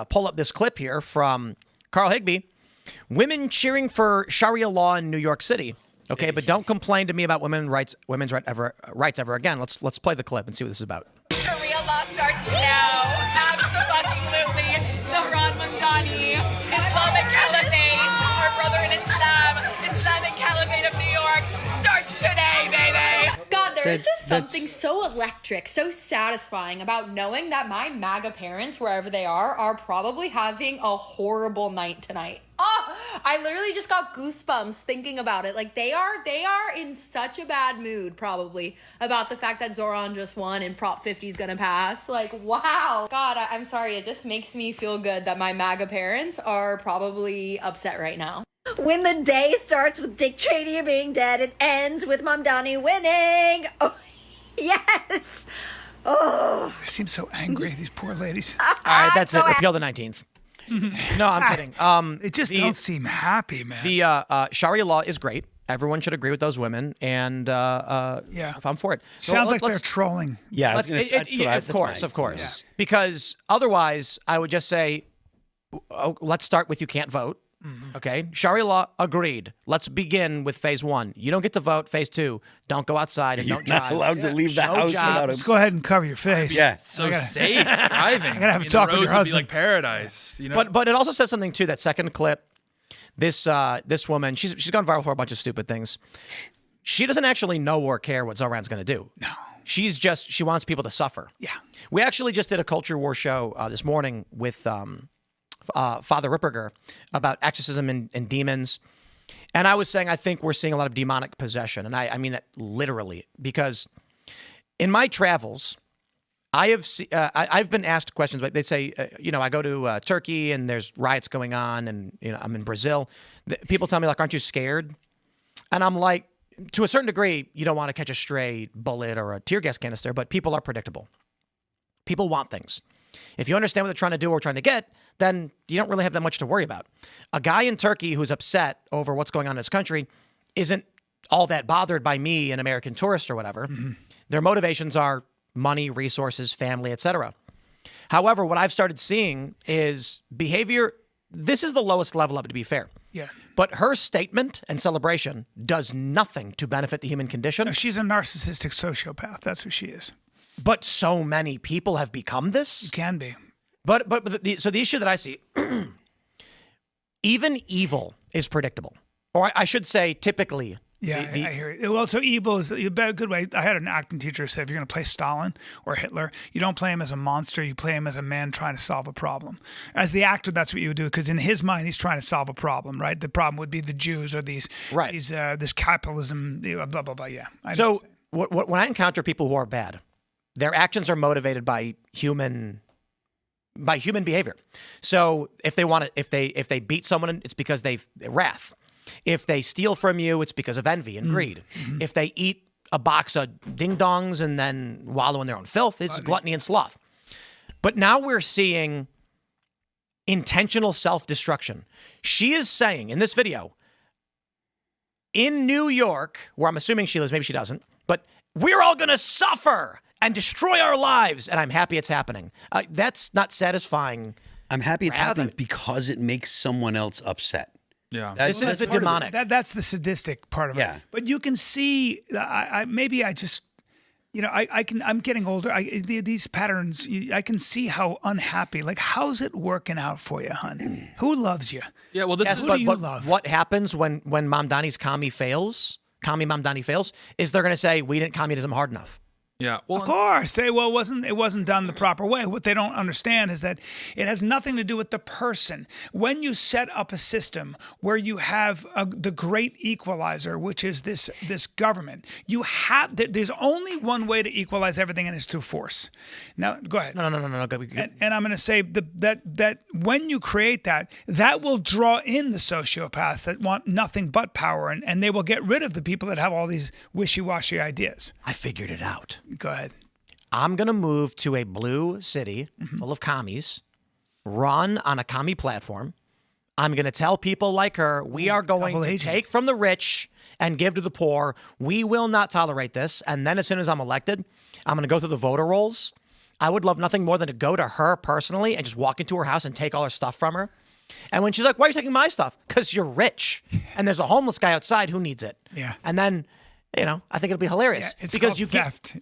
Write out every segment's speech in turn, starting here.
pull up this clip here from Carl Higbie. Women cheering for Sharia law in New York City. Okay, but don't complain to me about women's rights ever again. Let's play the clip and see what this is about. Sharia law starts now. Absolutely. Zohran Mamdani, Islamic Caliphate, our brother in Islam, Islamic Caliphate of New York starts today, baby. God, there is just something so electric, so satisfying about knowing that my MAGA parents, wherever they are probably having a horrible night tonight. Oh, I literally just got goosebumps thinking about it. Like, they are in such a bad mood, probably, about the fact that Zohran just won and Prop 50 is gonna pass. Like, wow. God, I'm sorry. It just makes me feel good that my MAGA parents are probably upset right now. When the day starts with Dick Cheney being dead, it ends with Mamdani winning. Oh, yes. Oh. They seem so angry, these poor ladies. All right, that's it. Repeal the 19th. No, I'm kidding. They just don't seem happy, man. The Sharia law is great. Everyone should agree with those women, and if I'm for it. Sounds like they're trolling. Yeah, of course. Yeah. Because otherwise, I would just say, let's start with you can't vote. Okay, Sharia law, agreed. Let's begin with phase 1. You don't get to vote. Phase 2, don't go outside and don't drive. You're not allowed to leave the house without a... Let's go ahead and cover your face. Yeah. So safe driving. I gotta have a talk with your husband. Would be like paradise, you know? But it also says something too. That second clip, this woman, she's gone viral for a bunch of stupid things. She doesn't actually know or care what Zohran's going to do. No. She wants people to suffer. Yeah. We actually just did a culture war show this morning with Father Ripperger about exorcism and demons. And I was saying, I think we're seeing a lot of demonic possession. And I mean that literally, because in my travels, I've been asked questions, but they say, I go to Turkey and there's riots going on, and I'm in Brazil. People tell me, like, aren't you scared? And I'm like, to a certain degree, you don't want to catch a stray bullet or a tear gas canister, but people are predictable. People want things. If you understand what they're trying to do or trying to get, then you don't really have that much to worry about. A guy in Turkey who's upset over what's going on in his country isn't all that bothered by me, an American tourist or whatever. Mm-hmm. Their motivations are money, resources, family, etc. However, what I've started seeing is behavior. This is the lowest level of it, to be fair. Yeah. But her statement and celebration does nothing to benefit the human condition. No, she's a narcissistic sociopath. That's who she is. But so many people have become this. You can be. So the issue that I see, even evil is predictable. Or I should say, typically. Yeah, I hear it. Well, so evil is a good way. I had an acting teacher who said, if you're going to play Stalin or Hitler, you don't play him as a monster. You play him as a man trying to solve a problem. As the actor, that's what you would do, because in his mind, he's trying to solve a problem, right? The problem would be the Jews or this capitalism, blah, blah, blah. Yeah. So when I encounter people who are bad, their actions are motivated by human behavior. So if they beat someone, it's because they've wrath. If they steal from you, it's because of envy and greed. Mm-hmm. If they eat a box of ding-dongs and then wallow in their own filth, it's gluttony and sloth. But now we're seeing intentional self-destruction. She is saying in this video, in New York, where I'm assuming she lives, maybe she doesn't, but we're all going to suffer and destroy our lives, and I'm happy it's happening. That's not satisfying. I'm happy it's happening because it makes someone else upset. Yeah, this is the demonic. That's the sadistic part of it. Yeah, but you can see. I'm getting older. These patterns. I can see how unhappy. Like, how's it working out for you, hon? Who loves you? Yeah. Well, this is who do you love. What happens when Mamdani's commie Mamdani fails? Is they're going to say we didn't communism hard enough. Yeah, well, of course. It wasn't done the proper way. What they don't understand is that it has nothing to do with the person. When you set up a system where you have the great equalizer, which is this government, there's only one way to equalize everything, and it's through force. Now, go ahead. No. Go. And I'm going to say that when you create that will draw in the sociopaths that want nothing but power, and they will get rid of the people that have all these wishy-washy ideas. I figured it out. Go ahead. I'm going to move to a blue city full of commies, run on a commie platform. I'm going to tell people like her, we are going to take from the rich and give to the poor. We will not tolerate this. And then as soon as I'm elected, I'm going to go through the voter rolls I would love nothing more than to go to her personally and just walk into her house and take all her stuff from her. And when she's like, why are you taking my stuff? Because you're rich. And there's a homeless guy outside who needs it. Yeah. And then, I think it'll be hilarious. Yeah, it's because called you theft.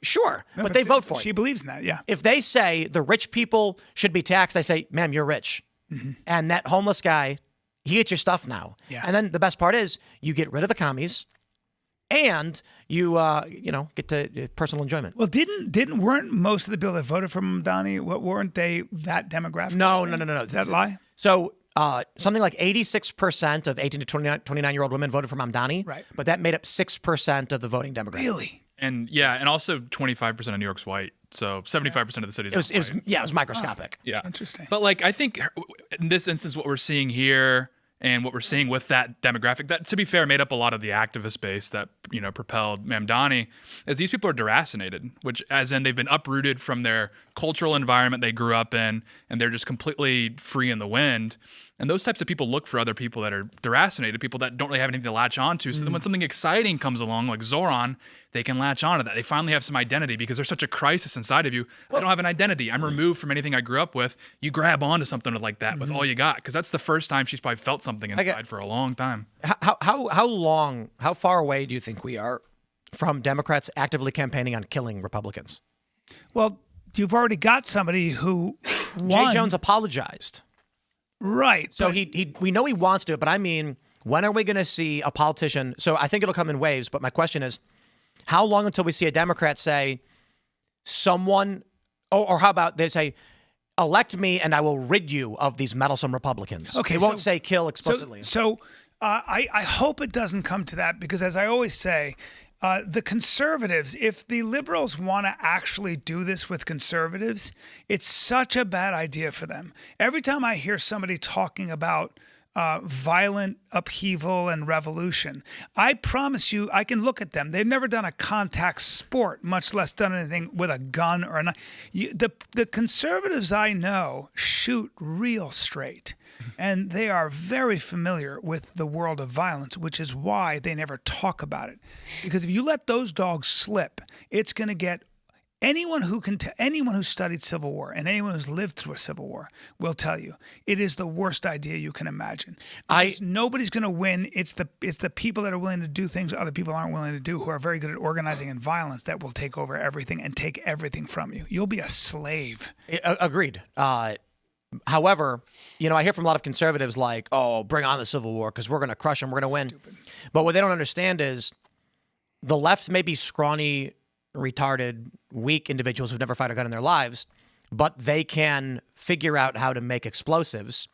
Sure, No, but they vote for it. She believes in that, yeah. If they say the rich people should be taxed, I say, ma'am, you're rich. And that homeless guy, he gets your stuff now. Yeah. And then the best part is you get rid of the commies and you, get to personal enjoyment. Well, weren't most of the people that voted for Mamdani, weren't they that demographic? No. Is that a lie? So something like 86% of 18 to 29-year-old women voted for Mamdani. Right. But that made up 6% of the voting demographic. Really? And also 25% of New York's white. So 75% of the city is white. It was microscopic. Yeah. Interesting. But I think in this instance, what we're seeing here and what we're seeing with that demographic, that, to be fair, made up a lot of the activist base that, propelled Mamdani, is these people are deracinated, which as in they've been uprooted from their cultural environment they grew up in, and they're just completely free in the wind. And those types of people look for other people that are deracinated, people that don't really have anything to latch onto. So then when something exciting comes along, like Zohran, they can latch onto that. They finally have some identity because there's such a crisis inside of you. I don't have an identity. I'm removed from anything I grew up with. You grab onto something like that with all you got, because that's the first time she's probably felt something inside for a long time. How far away do you think we are from Democrats actively campaigning on killing Republicans? Well, you've already got somebody who won. Jay Jones apologized. Right. So we know he wants to, but I mean, when are we going to see a politician? So I think it'll come in waves, but my question is, how long until we see a Democrat say someone, or how about they say, elect me and I will rid you of these meddlesome Republicans? Okay, they won't say kill explicitly. I hope it doesn't come to that, because as I always say, the conservatives, if the liberals want to actually do this with conservatives, it's such a bad idea for them. Every time I hear somebody talking about violent upheaval and revolution, I promise you, I can look at them. They've never done a contact sport, much less done anything with a gun or a knife. The conservatives I know shoot real straight. And they are very familiar with the world of violence, which is why they never talk about it. Because if you let those dogs slip, it's going to get anyone who studied Civil War and anyone who's lived through a Civil War will tell you it is the worst idea you can imagine. Nobody's going to win. It's the people that are willing to do things other people aren't willing to do, who are very good at organizing and violence, that will take over everything and take everything from you. You'll be a slave. Agreed. However, I hear from a lot of conservatives like, oh, bring on the Civil War because we're going to crush them, we're going to win. Stupid. But what they don't understand is the left may be scrawny, retarded, weak individuals who've never fired a gun in their lives, but they can figure out how to make explosives.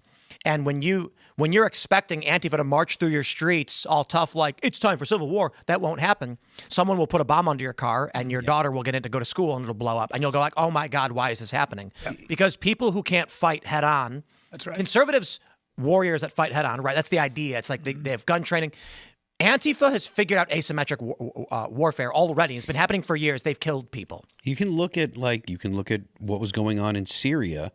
And when you're expecting Antifa to march through your streets all tough, like it's time for civil war, that won't happen. Someone will put a bomb under your car and your daughter will get in to go to school and it'll blow up. And you'll go like, oh my God, why is this happening? Yep. Because people who can't fight head on, that's right. Conservatives, warriors that fight head on, right? That's the idea. It's like they have gun training. Antifa has figured out asymmetric warfare already. It's been happening for years. They've killed people. You can look at what was going on in Syria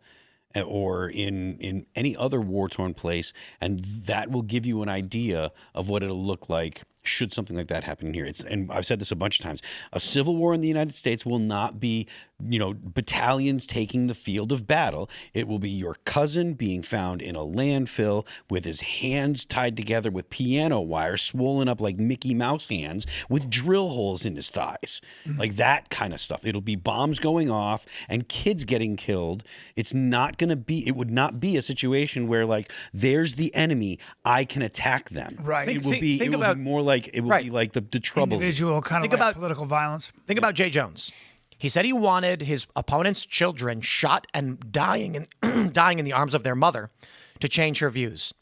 or in any other war-torn place, and that will give you an idea of what it'll look like should something like that happen here. And I've said this a bunch of times. A civil war in the United States will not be, battalions taking the field of battle. It will be your cousin being found in a landfill with his hands tied together with piano wire, swollen up like Mickey Mouse hands, with drill holes in his thighs. Like that kind of stuff. It'll be bombs going off and kids getting killed. It would not be a situation where like, there's the enemy, I can attack them. Right. It will be more like be like the troubles. Individual kind of like political violence. Think about Jay Jones. He said he wanted his opponent's children shot and dying in the arms of their mother to change her views.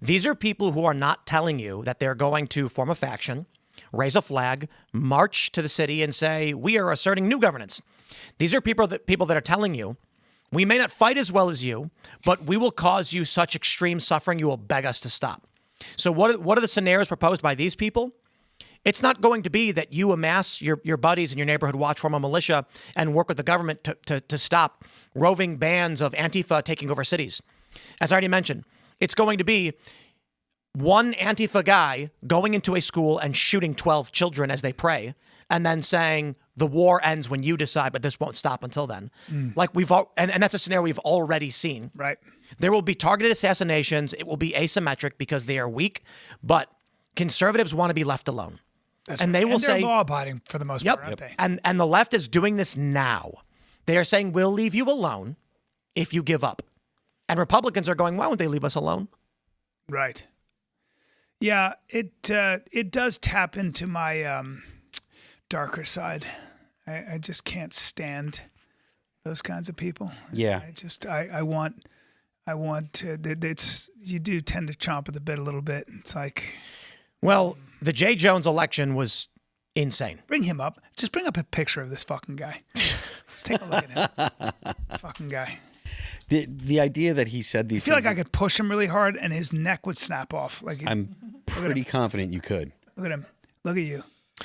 These are people who are not telling you that they're going to form a faction, raise a flag, march to the city and say, we are asserting new governance. These are people that are telling you, we may not fight as well as you, but we will cause you such extreme suffering you will beg us to stop. So what are the scenarios proposed by these people? It's not going to be that you amass your buddies in your neighborhood watch form a militia and work with the government to stop roving bands of Antifa taking over cities. As I already mentioned, it's going to be one Antifa guy going into a school and shooting 12 children as they pray and then saying, the war ends when you decide, but this won't stop until then. Like and that's a scenario we've already seen. Right. There will be targeted assassinations. It will be asymmetric because they are weak, but conservatives want to be left alone. And they will say, they're law-abiding for the most part, aren't they? And the left is doing this now. They are saying, we'll leave you alone if you give up. And Republicans are going, why won't they leave us alone? Right. Yeah, it does tap into my darker side. I just can't stand those kinds of people. Yeah. I want to. You do tend to chomp at the bit a little bit. It's like, well, the Jay Jones election was insane. Bring him up. Just bring up a picture of this fucking guy. Just take a look at him. Fucking guy. The idea that he said these I feel things, like I could push him really hard and his neck would snap off. Like I'm pretty confident you could. Look at him. Look at you.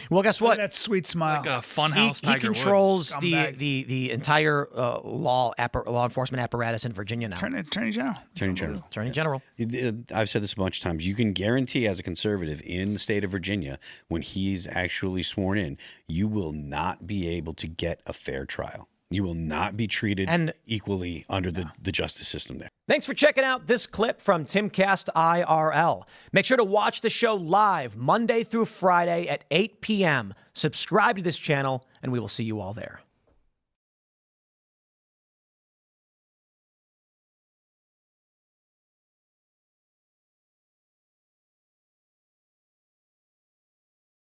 Well, guess Look what? at that sweet smile. Like a funhouse He Tiger controls Woods. the entire law enforcement apparatus in Virginia now. Attorney General. Attorney General. I've said this a bunch of times. You can guarantee as a conservative in the state of Virginia, when he's actually sworn in, you will not be able to get a fair trial. You will not be treated equally under the justice system there. Thanks for checking out this clip from Timcast IRL. Make sure to watch the show live Monday through Friday at 8 p.m. Subscribe to this channel, and we will see you all there.